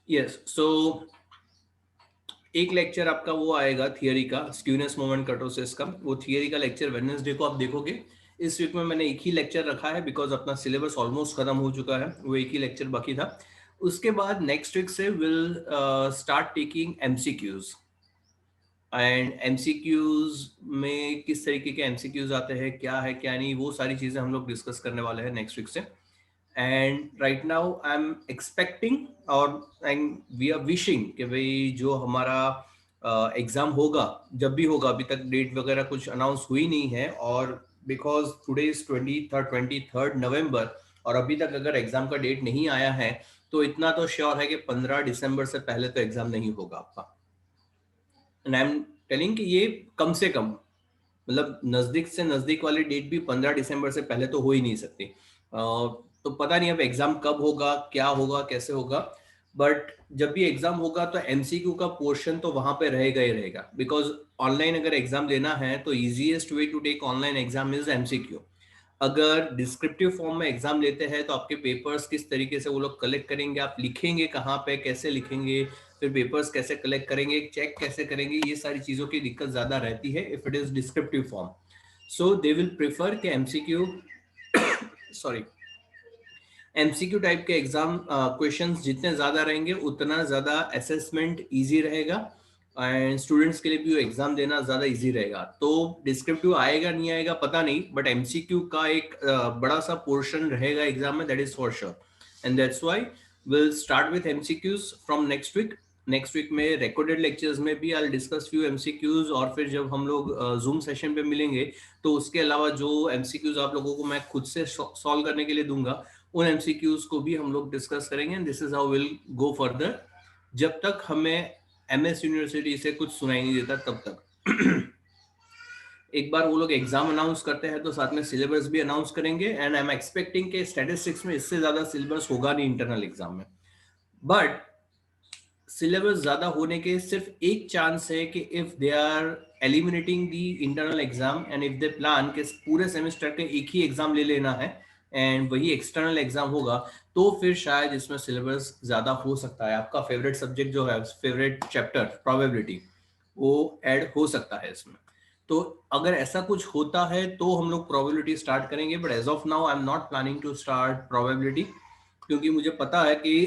Yes, सो एक lecture आपका वो आएगा थियरी का, स्क्यूनेस मोमेंट कर्टोसिस का। वो थियरी का लेक्चर वेडनेसडे को आप देखोगे। इस वीक में मैंने एक ही लेक्चर रखा है बिकॉज अपना सिलेबस ऑलमोस्ट खत्म हो चुका है, वो एक ही लेक्चर बाकी था। उसके बाद नेक्स्ट वीक से will start taking MCQs. And MCQs में किस तरीके के एमसीक्यूज आते हैं, क्या है क्या नहीं, वो सारी चीजें हम लोग डिस्कस करने वाले हैं नेक्स्ट वीक से। And right now I am expecting और एंड वी आर विशिंग कि भाई जो हमारा एग्जाम होगा, जब भी होगा, अभी तक डेट वगैरह कुछ अनाउंस हुई नहीं है, और बिकॉज टुडे इज 23 नवंबर, और अभी तक अगर एग्जाम का डेट नहीं आया है तो इतना तो श्योर है कि 15 दिसंबर से पहले तो एग्जाम नहीं होगा आपका। एंड आई एम टेलिंग कि ये कम से कम, मतलब नजदीक से नजदीक वाली डेट भी 15 दिसंबर से पहले तो हो ही नहीं सकती। तो पता नहीं अब एग्जाम कब होगा, क्या होगा, कैसे होगा, बट जब भी एग्जाम होगा तो एमसीक्यू का पोर्शन तो वहां पे रहेगा ही रहेगा। बिकॉज ऑनलाइन अगर एग्जाम देना है तो easiest way to take online exam is MCQ. अगर डिस्क्रिप्टिव फॉर्म में एग्जाम लेते हैं तो आपके पेपर्स किस तरीके से वो लोग कलेक्ट करेंगे, आप लिखेंगे कहाँ पे, कैसे लिखेंगे, फिर पेपर्स कैसे कलेक्ट करेंगे, चेक कैसे करेंगे, ये सारी चीजों की दिक्कत ज्यादा रहती है if it is descriptive form. So they will prefer के एमसीक्यू सॉरी एमसीक्यू टाइप के एग्जाम क्वेश्चंस जितने ज्यादा रहेंगे उतना ज्यादा असेसमेंट इजी रहेगा, एंड स्टूडेंट्स के लिए भी वो एग्जाम देना ज्यादा इजी रहेगा। तो डिस्क्रिप्टिव आएगा नहीं आएगा पता नहीं, बट एमसीक्यू का एक बड़ा सा पोर्शन रहेगा एग्जाम में, that is for sure. And that's why will start with MCQs from next week. Next week में रिकॉर्डेड लेक्चर्स में भी आई डिस्कस फ्यू एमसीक्यूज, और फिर जब हम लोग जूम सेशन पे मिलेंगे तो उसके अलावा जो एमसीक्यूज आप लोगों को मैं खुद से सॉल्व करने के लिए दूंगा, उन एमसीक्यूज को भी हम लोग डिस्कस करेंगे। And this is how will go further, जब तक हमें एमएस यूनिवर्सिटी से कुछ सुनाई नहीं देता तब तक। एक बार वो लोग एग्जाम अनाउंस करते हैं तो साथ में सिलेबस भी अनाउंस करेंगे, एंड आई एम एक्सपेक्टिंग के स्टैटिस्टिक्स में इससे ज्यादा सिलेबस होगा नहीं इंटरनल एग्जाम में। बट सिलेबस ज्यादा होने के सिर्फ एक चांस है कि if they are eliminating the internal exam and if they plan के पूरे सेमेस्टर के एक ही एग्जाम ले लेना है एंड वही एक्सटर्नल एग्जाम होगा, तो फिर शायद इसमें सिलेबस ज्यादा हो सकता है। आपका फेवरेट सब्जेक्ट जो है, फेवरेट चैप्टर प्रोबेबिलिटी, वो ऐड हो सकता है इसमें। तो अगर ऐसा कुछ होता है तो हम लोग प्रोबेबिलिटी स्टार्ट करेंगे, but as of now I am not planning to start probability, क्योंकि मुझे पता है कि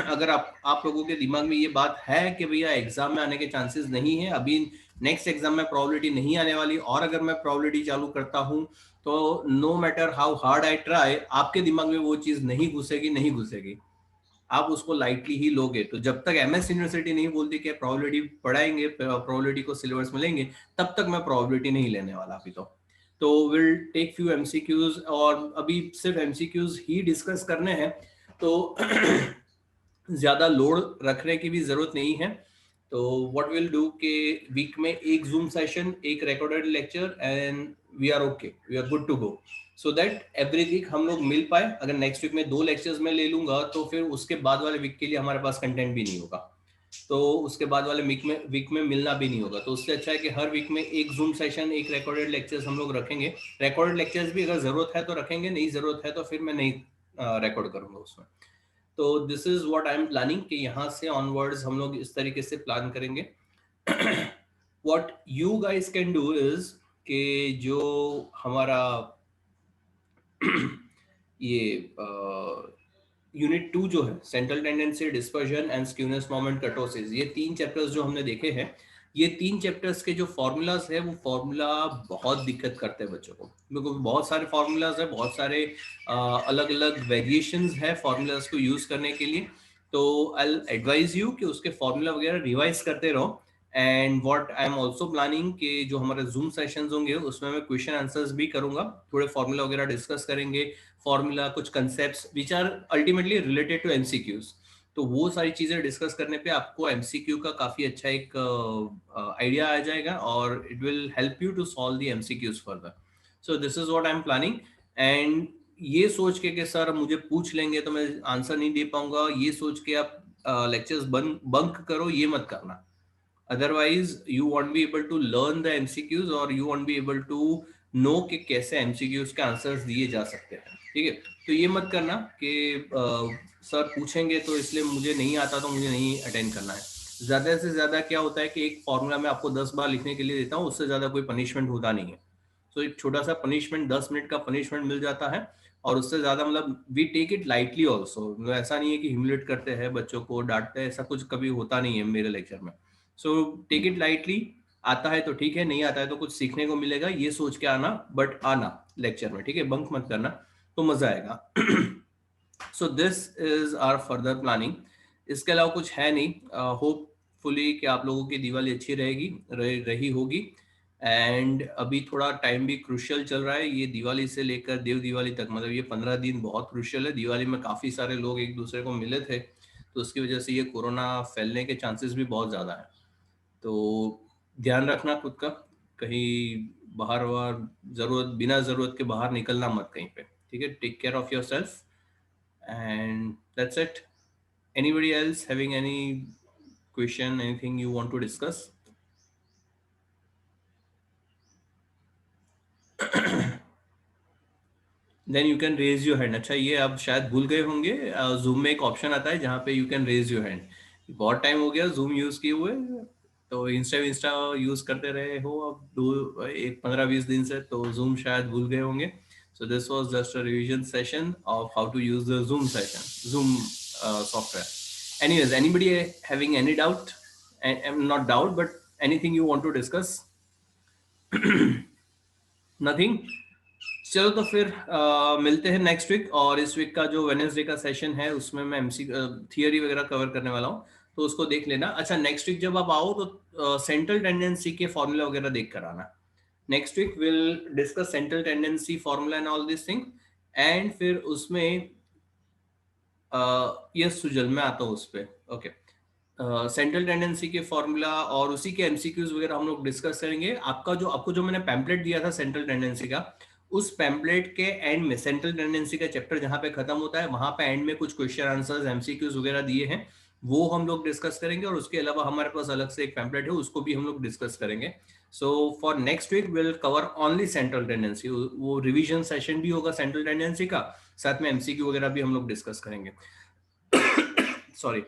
अगर आप लोगों के दिमाग में ये बात है कि भैया एग्जाम में आने के चांसेस नहीं है, अभी नेक्स्ट एग्जाम में प्रोबेबिलिटी नहीं आने वाली, और अगर मैं प्रोबेबिलिटी चालू करता हूं तो no matter how hard I try, आपके दिमाग में वो चीज नहीं घुसेगी, नहीं घुसेगी, आप उसको लाइटली ही लोगे। तो जब तक एमएस यूनिवर्सिटी नहीं बोलती कि प्रोबेबिलिटी पढ़ाएंगे, प्रोबेबिलिटी को सिलेबस में लेंगे, तब तक मैं प्रोबेबिलिटी नहीं लेने वाला अभी तो विल टेक फ्यू एमसीक्यूज, और अभी सिर्फ एमसीक्यूज ही डिस्कस करने हैं, तो ज्यादा लोड रखने की भी जरूरत नहीं है। तो व्हाट विल डू के वीक में एक जूम सेशन, एक recorded lecture, and we are okay, we are good to go, so that every week हम लोग मिल पाए। अगर नेक्स्ट वीक में 2 लेक्चर्स में ले लूंगा तो फिर उसके बाद वाले वीक के लिए हमारे पास कंटेंट भी नहीं होगा, तो उसके बाद वाले वीक में मिलना भी नहीं होगा। तो उससे अच्छा है कि हर वीक में एक जूम सेशन, एक रिकॉर्डेड लेक्चर्स हम लोग रखेंगे। रिकॉर्डेड लेक्चर्स भी अगर जरूरत है तो रखेंगे, नहीं जरूरत है तो फिर मैं नहीं रिकॉर्ड करूंगा उसमें। तो this is what I am planning कि यहाँ से ऑनवर्ड्स हम लोग इस तरीके से प्लान करेंगे। What you guys can do is कि जो हमारा ये यूनिट 2 जो है, central tendency, dispersion and skewness moment kurtosis, ये 3 चैप्टर्स जो हमने देखे हैं, ये 3 चैप्टर्स के जो फॉर्मूलाज है, वो फॉर्मूला बहुत दिक्कत करते हैं बच्चों को, क्योंकि बहुत सारे फॉर्मूलाज है, बहुत सारे अलग अलग वेरिएशंस है फॉर्मूलाज को यूज करने के लिए। तो आई एडवाइज यू कि उसके फॉर्मूला वगैरह रिवाइज करते रहो। And what I am also planning कि जो हमारे जूम सेशंस होंगे उसमें मैं क्वेश्चन आंसर्स भी करूंगा, थोड़े फॉर्मूला वगैरह डिस्कस करेंगे, फॉर्मूला, कुछ concepts which are ultimately related to MCQs. तो वो सारी चीजें डिस्कस करने पे आपको एमसीक्यू का काफी अच्छा एक आइडिया आ जाएगा, और it will help you to solve the MCQs further. So this is what I am planning. And ये सोच के कि सर मुझे पूछ लेंगे तो मैं आंसर नहीं दे पाऊंगा, ये सोच के आप लेक्चर्स बंक करो, ये मत करना। otherwise you won't be able to learn the MCQs, और you won't be able to know कि कैसे MCQs के आंसर्स दिए जा सकते हैं। ठीक है, तो ये मत करना कि सर पूछेंगे तो इसलिए मुझे नहीं आता तो मुझे नहीं अटेंड करना है। ज्यादा से ज्यादा क्या होता है कि एक फॉर्मूला मैं आपको 10 बार लिखने के लिए देता हूँ, उससे ज्यादा कोई पनिशमेंट होता नहीं है। तो एक छोटा सा पनिशमेंट, 10 मिनट का पनिशमेंट मिल जाता है, और उससे ज्यादा मतलब we take it lightly also. ऐसा नहीं है कि ह्यूमिलेट करते हैं बच्चों को, डांटते हैं, ऐसा कुछ कभी होता नहीं है मेरे लेक्चर में। So take it lightly. आता है तो ठीक है, नहीं आता है तो कुछ सीखने को मिलेगा, ये सोच के आना, बट आना लेक्चर में, ठीक है, बंक मत करना, तो मजा आएगा। So this is our further planning. इसके अलावा कुछ है नहीं। होपफुली कि आप लोगों की दिवाली अच्छी रहेगी, रही होगी। एंड अभी थोड़ा टाइम भी क्रुशियल चल रहा है, ये दिवाली से लेकर देव दिवाली तक, मतलब ये 15 दिन बहुत क्रुशियल है। दिवाली में काफी सारे लोग एक दूसरे को मिले थे, तो उसकी वजह से ये कोरोना फैलने के चांसेस भी बहुत ज्यादा है। तो ध्यान रखना खुद का, कहीं बाहर वार जरूरत, बिना जरूरत के बाहर निकलना मत कहीं पे, ठीक है। Take care of yourself, and that's it. Anybody else having any question, anything you want to discuss? Then you can raise your hand. अच्छा, ये आप शायद भूल गए होंगे, जूम में एक ऑप्शन आता है जहाँ पे you can raise your hand. बहुत टाइम हो गया जूम यूज किए हुए, तो इंस्टा इंस्टा यूज करते रहे हो अब 15-20 दिन से, तो जूम शायद भूल गए होंगे। So this was just a revision session of how to use the Zoom software. Anyways, anybody having any doubt? And not doubt, but anything you want to discuss? Nothing? चलो तो फिर मिलते हैं नेक्स्ट वीक। और इस week का जो Wednesday का सेशन है उसमें मैं एमसी थियरी वगैरह कवर करने वाला हूँ, तो उसको देख लेना। अच्छा, नेक्स्ट वीक जब आप आओ तो सेंट्रल टेंडेंसी के फॉर्मूला वगैरह देख कर आना। Next week will discuss central tendency formula and all this thing. And फिर उसमें यस सुजल, मैं आता हूँ उस पर। ओके, सेंट्रल टेंडेंसी के फॉर्मूला और उसी के एमसीक्यूज वगैरह हम लोग डिस्कस करेंगे। आपको जो मैंने पैम्पलेट दिया था सेंट्रल टेंडेंसी का, उस पैम्पलेट के एंड में सेंट्रल टेंडेंसी का चैप्टर जहां पे खत्म होता है, वहां पे एंड में कुछ क्वेश्चन आंसर्स एमसीक्यूज वगैरह दिए हैं, वो हम लोग डिस्कस करेंगे। और उसके अलावा हमारे पास अलग से एक पैम्पलेट है, उसको भी हम लोग डिस्कस करेंगे। So for next week will cover only central tendency. वो रिविजन सेशन भी होगा सेंट्रल टेंडेंसी का, साथ में एमसीक्यू वगैरह भी हम लोग डिस्कस करेंगे। सॉरी,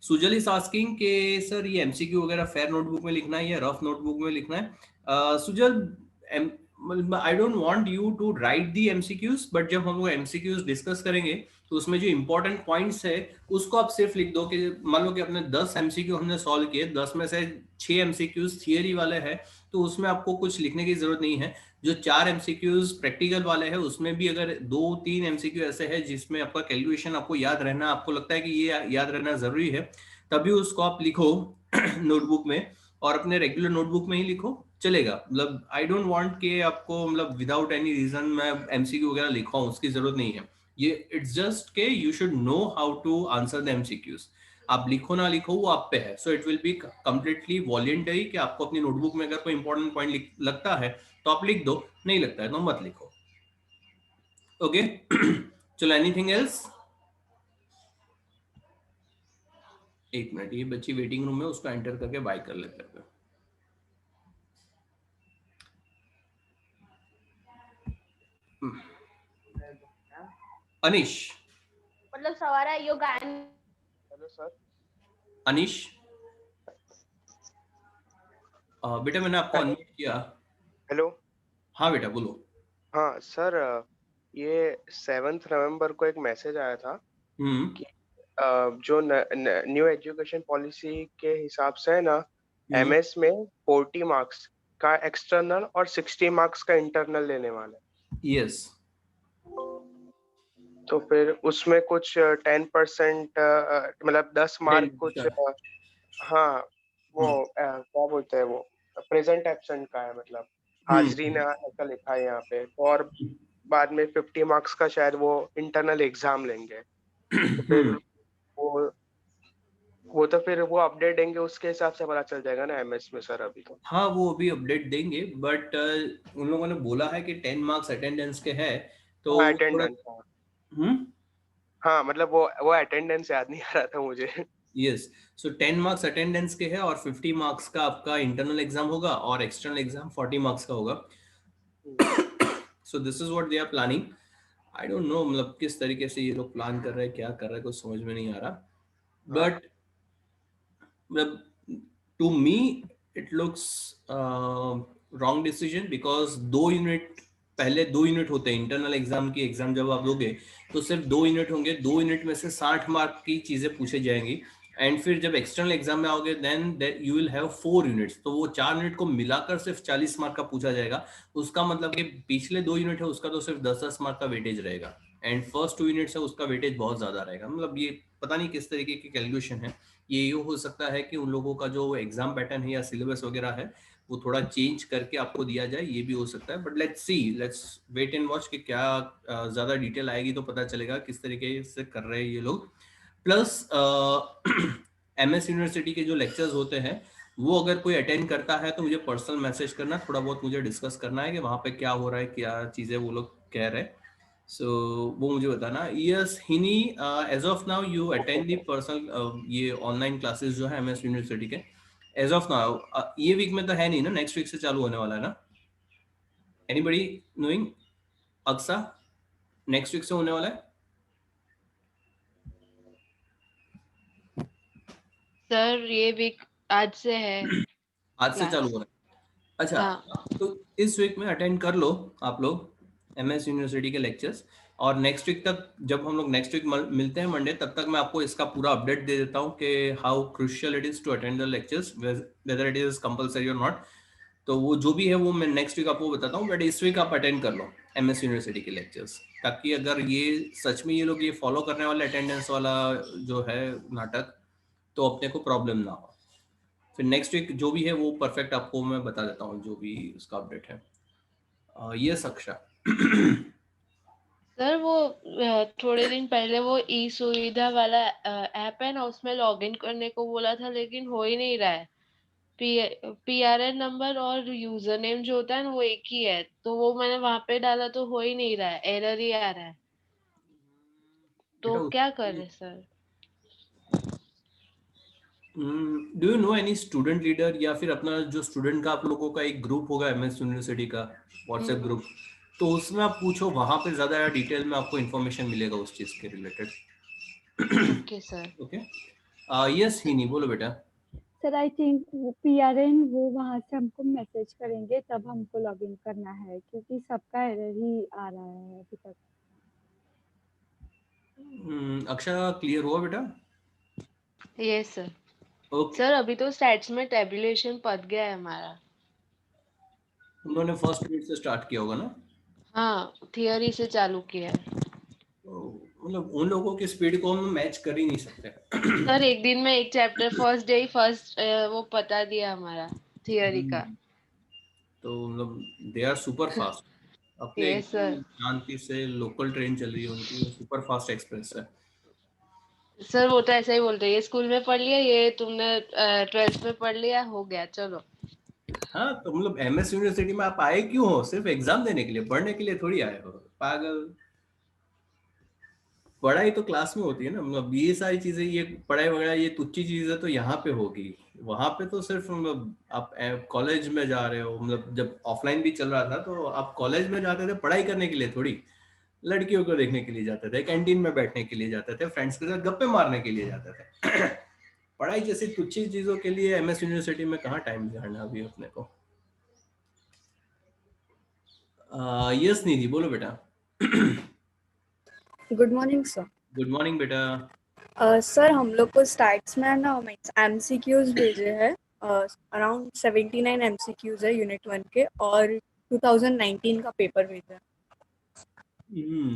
सुजल इज आस्किंग के सर ये एमसीक्यू वगैरह फेयर नोटबुक में लिखना है या रफ नोटबुक में लिखना है? Sujal, I don't want you to write the MCQs, but जब हम लोग एमसीक्यूज डिस्कस करेंगे तो उसमें जो इंपॉर्टेंट पॉइंट्स है उसको आप सिर्फ लिख दो। कि मान लो कि अपने 10 एमसीक्यू हमने सॉल्व किए, 10 में से 6 एमसीक्यूज थियरी वाले हैं, तो उसमें आपको कुछ लिखने की जरूरत नहीं है। जो 4 एमसीक्यूज प्रैक्टिकल वाले हैं उसमें भी अगर 2-3 एमसीक्यू ऐसे हैं जिसमें आपका कैलकुलेशन आपको याद रहना, आपको लगता है कि ये याद रहना जरूरी है, तभी उसको आप लिखो नोटबुक में, और अपने रेगुलर नोटबुक में ही लिखो, चलेगा। मतलब आई डोंट वांट कि आपको मतलब विदाउट एनी रीजन मैं एमसीक्यू वगैरह लिखवाऊं, उसकी जरूरत नहीं है। ये इट्स जस्ट के you should know how to answer the MCQs. आप लिखो ना लिखो वो आप पे है। So it will be completely voluntary कि आपको अपनी नोटबुक में अगर कोई इंपॉर्टेंट पॉइंट लगता है तो आप लिख दो, नहीं लगता है तो मत लिखो। ओके, चलो, एनीथिंग एल्स? एक मिनट, ये बच्ची वेटिंग रूम में, उसको एंटर करके बाय कर लेते हैं। अनिश, मतलब सवारा योग। Hello sir. अनिश, बेटा मैंने आपको अनम्यूट किया। हेलो। हाँ बेटा बोलो। हाँ सर, ये 7 नवंबर को एक मैसेज आया था कि जो न्यू एजुकेशन पॉलिसी के हिसाब से है ना, एमएस में 40 मार्क्स का एक्सटर्नल और 60 मार्क्स का इंटरनल लेने वाले। यस। तो फिर उसमें कुछ 10% मतलब 10 मार्क कुछ हाँ, वो क्या बोलते हैं, वो प्रेजेंट एब्सेंट का है, मतलब हाजिरी ना ऐसा लिखा है यहाँ पे। और बाद में 50 मार्क्स का शायद वो इंटरनल एग्जाम लेंगे। तो फिर वो तो फिर वो अपडेट देंगे, उसके हिसाब से पता चल जाएगा ना एमएस में सर अभी तो। हाँ वो अभी अपडेट देंगे, बट उन लोगों ने बोला है कि 10 मार्क्स अटेंडेंस के है, तो हाँ अटेंडेंस। हम्म, हाँ मतलब वो अटेंडेंस याद नहीं आ रहा था मुझे। यस। सो 10 मार्क्स अटेंडेंस के है और 50 मार्क्स का आपका इंटरनल एग्जाम होगा, और एक्सटर्नल एग्जाम 40 मार्क्स का होगा। So this is what they are planning. I don't know मतलब किस तरीके से ये लोग प्लान कर रहे हैं, क्या कर रहे हैं, कुछ समझ में नहीं आ रहा, बट मतलब to me it looks wrong decision, because 2 unit, पहले 2 यूनिट होते हैं इंटरनल एग्जाम की, एग्जाम जब आप दोगे तो सिर्फ 2 यूनिट होंगे, 2 यूनिट में से 60 मार्क की चीजें पूछे जाएंगी, एंड फिर जब एक्सटर्नल एग्जाम में आओगे then you will have 4 units, तो वो 4 यूनिट को मिलाकर सिर्फ 40 मार्क का पूछा जाएगा। उसका मतलब कि पिछले 2 यूनिट है उसका तो सिर्फ 10-10 मार्क का वेटेज रहेगा, एंड फर्स्ट 2 यूनिट्स है उसका वेटेज बहुत ज्यादा रहेगा। मतलब ये पता नहीं किस तरीके की कैलकुलेशन है। ये हो सकता है कि उन लोगों का जो एग्जाम पैटर्न है या सिलेबस वगैरह है वो थोड़ा चेंज करके आपको दिया जाए, ये भी हो सकता है, but let's see, let's wait and watch कि क्या ज्यादा डिटेल आएगी तो पता चलेगा किस तरीके से कर रहे हैं ये लोग। प्लस एमएस यूनिवर्सिटी के जो लेक्चर्स होते हैं वो अगर कोई अटेंड करता है तो मुझे पर्सनल मैसेज करना, थोड़ा बहुत मुझे डिस्कस करना है कि वहाँ पे क्या हो रहा है, क्या चीज़ें वो लोग कह रहे हैं, सो वो मुझे बताना। यस हिनी, as of now you attend the personal ये ऑनलाइन क्लासेस जो है एमएस यूनिवर्सिटी के, एज ऑफ नाउ ये वीक में तो है नहीं ना, नेक्स्ट वीक से चालू होने वाला है ना, एनीबडी नोइंग? अक्सा, नेक्स्ट वीक से होने वाला है? सर ये वीक आज से है आज से चालू क्लास। हो रहा है, अच्छा। हाँ तो इस वीक में अटेंड कर लो आप लोग एमएस यूनिवर्सिटी के लेक्चर्स, और नेक्स्ट वीक तक जब हम लोग नेक्स्ट वीक मिलते हैं मंडे, तब तक मैं आपको इसका पूरा अपडेट दे देता हूँ कि how crucial it is to attend the lectures, whether it is compulsory और नॉट। तो वो जो भी है वो मैं नेक्स्ट वीक आपको बताता हूँ, बट इस वीक आप अटेंड कर लो एमएस यूनिवर्सिटी के लेक्चर्स, ताकि अगर ये सच में ये लोग ये फॉलो करने वाले अटेंडेंस वाला जो है नाटक, तो अपने को प्रॉब्लम ना हो। फिर नेक्स्ट वीक जो भी है वो परफेक्ट आपको मैं बता देता हूँ जो भी उसका अपडेट है। ये सक्षा सर वो थोड़े दिन पहले वो ई सुविधा वाला ऐप है ना, उसमें लॉगिन करने को बोला था लेकिन हो ही नहीं रहा है। पीआरएन नंबर और यूजर नेम जो होता है ना वो एक ही है, तो वो मैंने वहां पे डाला तो हो ही नहीं रहा है, एरर ही आ रहा है। तो बेटा, क्या करे sir? Do you know any student leader, या फिर अपना जो स्टूडेंट का आप लोगों का एक ग्रुप होगा एमएस यूनिवर्सिटी का व्हाट्सएप ग्रुप, तो उसमें आप पूछो, वहां पे ज्यादा डिटेल में आपको इन्फॉर्मेशन मिलेगा उस चीज के related. Okay sir. Okay, yes he नहीं बोलो बेटा। सर आई थिंक पीआरएन वो वहां से हमको मैसेज करेंगे तब हमको लॉगिन करना है, क्योंकि सबका एरर ही आ रहा है अभी तक। अक्षरा क्लियर हुआ बेटा? Yes sir. ओके, सर अभी तो स्टैट्स में टेबुलेशन पड़ गया है हमारा। उन्होंने फर्स्ट यूनिट से स्टार्ट किया होगा ना? हाँ थियरी से चालू किया है। मतलब उन लोगों की स्पीड को हम मैच कर ही नहीं सकते। सर एक दिन में एक चैप्टर फर्स्ट डे ही फर्स्ट वो बता दिया हमारा थियरी का। तो मतलब दे आर सुपर फास्ट, अपने यस एकदम सर। शांति से लोकल ट्रेन चल रही है उनकी, सुपर फास्ट एक्सप्रेस है। सर वो तो ऐसा ही बोलते हैं, ये स्कूल में पढ़ लिया, ये तुमने 12th में पढ़ लिया, हो गया चलो। हाँ, तो मतलब एमएस यूनिवर्सिटी में आप आए क्यों हो? सिर्फ एग्जाम देने के लिए, पढ़ने के लिए थोड़ी आए हो पागल। पढ़ाई तो क्लास में होती है ना, मतलब ये सारी चीजें, ये पढ़ाई वगैरह ये तुच्छी चीजें तो यहाँ पे होगी, वहां पे तो सिर्फ मतलब आप कॉलेज में जा रहे हो, मतलब जब ऑफलाइन भी चल रहा था तो आप कॉलेज में जाते थे पढ़ाई करने के लिए थोड़ी, लड़कियों को देखने के लिए जाते थे, कैंटीन में बैठने के लिए जाते थे, फ्रेंड्स के साथ गप्पे मारने के लिए जाते थे। पढ़ाई जैसी तुच्छी चीजों के लिए एमएस यूनिवर्सिटी में कहाँ टाइम निकालना अभी अपने को। यस निधि बोलो बेटा। Good morning sir. Good morning बेटा। सर हम लोग को स्टैट्स में ना एमसीक्यूज भेजे हैं, अराउंड 79 एमसीक्यूज है यूनिट 1 के, और 2019 का पेपर भेजा है।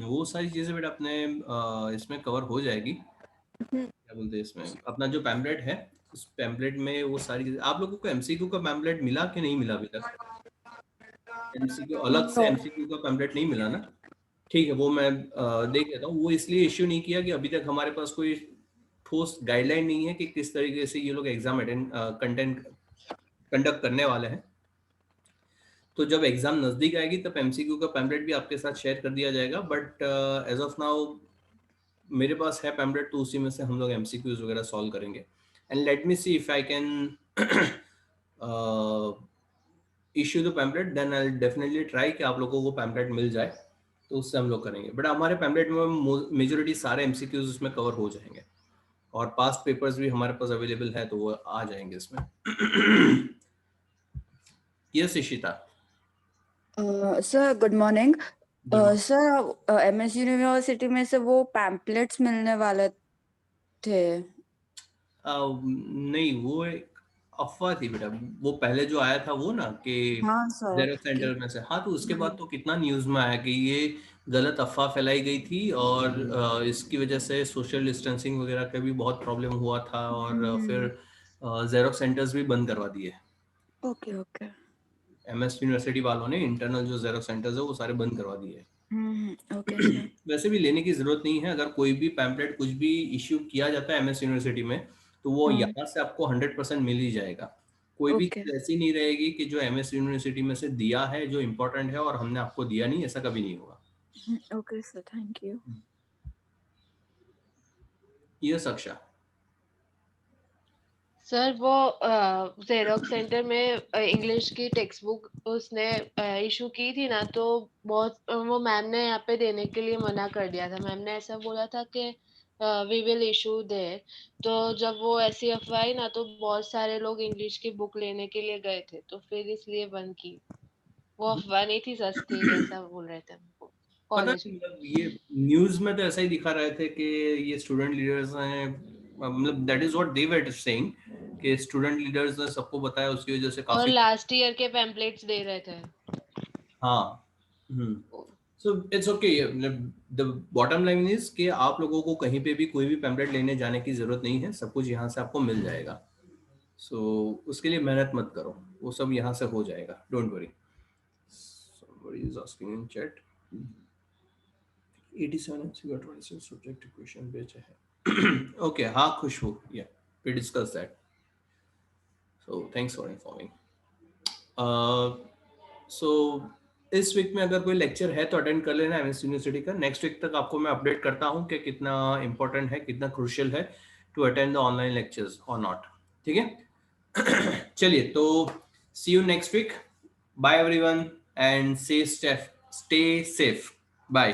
वो सारी चीजें बेटा अपने इसमें कवर हो जाएगी। क्या बोलते हैं इसमें, अपना जो पैम्पलेट है उस पैम्पलेट में वो सारी चीजें। आप लोगों को एमसीक्यू का पैम्पलेट मिला कि नहीं मिला अभी तक? एमसीक्यू अलग से No. एमसीक्यू का पैम्पलेट नहीं मिला ना? ठीक है, वो मैं देख लेता हूँ। वो इसलिए इश्यू नहीं किया कि अभी तक हमारे पास कोई ठोस गाइडलाइन नहीं है कि किस तरीके से ये लोग एग्जाम कंटेंट कंडक्ट करने वाले हैं। तो जब एग्जाम नजदीक आएगी तब एमसीक्यू का पैम्पलेट भी आपके साथ शेयर कर दिया जाएगा, बट एज ऑफ नाउ मेरे पास है पैम्पलेट, तो उसी में से हम लोग एमसीक्यूज वगैरह सॉल्व करेंगे। And let me see if I can issue the pamphlet, then I will definitely try कि आप लोगों को पैम्पलेट मिल जाए। तो उससे हम लोग करेंगे, बट हमारे पैम्पलेट में मेजोरिटी सारे एमसीक्यूज उसमें कवर हो जाएंगे और पास्ट पेपर्स भी हमारे पास अवेलेबल है तो वो आ जाएंगे इसमें। Yes Ishita. Sir good morning. Sir MS university में से वो पैम्पलेट्स मिलने वाले थे। नहीं, वो एक अफवाह थी बेटा, वो पहले जो आया था वो ना कि हाँ सर। जेरोक्स सेंटर में से, हाँ तो उसके बाद तो कितना न्यूज में आया कि ये गलत अफवाह फैलाई गई थी और इसकी वजह से सोशल डिस्टेंसिंग वगैरह का भी बहुत प्रॉब्लम हुआ था और फिर जेरोक्स सेंटर्स भी बंद करवा दिए। Okay okay. एमएस यूनिवर्सिटी वालों ने इंटरनल जो जेरोक्स सेंटर्स है वो सारे बंद करवा दिए। Okay sir. वैसे भी लेने की जरूरत नहीं है, अगर कोई भी पैम्पलेट कुछ भी इश्यू किया जाता है एमएस यूनिवर्सिटी में तो वो यहाँ से आपको 100% मिल ही जाएगा। कोई भी चीज ऐसी नहीं रहेगी कि जो एमएस यूनिवर्सिटी में से दिया है जो इम्पोर्टेंट है और हमने आपको दिया नहीं, ऐसा कभी नहीं होगा। Okay sir, thank you. Yes अक्षा। Sir वो जेरोक्स सेंटर में इंग्लिश की टेक्स्ट बुक उसने इशू की थी ना, तो बहुत वो मैम ने यहाँ पे देने के लिए मना कर दिया था। मैम ने ऐसा बोला था कि वी विल इशू दे। तो जब वो ऐसी अफवाह आई ना तो बहुत सारे लोग इंग्लिश की बुक लेने के लिए गए थे, तो फिर इसलिए बंद की। वो अफवाह नहीं थी, सस्ती ऐसा बोल रहे थे पता कॉलेज नहीं, मतलब ये न्यूज में तो ऐसा ही दिखा रहे थे कि ये स्टूडेंट लीडर्स हैं, मतलब that is what they were saying कि स्टूडेंट लीडर्स ने सबको बताया, उसकी वजह से और काफी लास्ट ईयर के पैम्पलेट्स दे रहे थे। हाँ। So it's okay, the bottom line is कि आप लोगों को कहीं पे भी कोई भी पैम्पलेट लेने जाने की जरूरत नहीं है, सब कुछ यहाँ से आपको मिल जाएगा। सो उसके लिए मेहनत मत करो, वो सब यहाँ से हो जाएगा, don't worry. somebody is asking in chat 87 MCQ 26 subjective question बेचे है। ओके हाँ खुशबू, या we discussed that, so thanks for informing। सो इस वीक में अगर कोई लेक्चर है तो अटेंड कर लेना एमएस यूनिवर्सिटी का। नेक्स्ट वीक तक आपको मैं अपडेट करता हूँ कि कितना इंपॉर्टेंट है, कितना क्रूशियल है to attend the online lectures और नॉट। ठीक है। चलिए तो see you next week, bye everyone and stay safe, bye।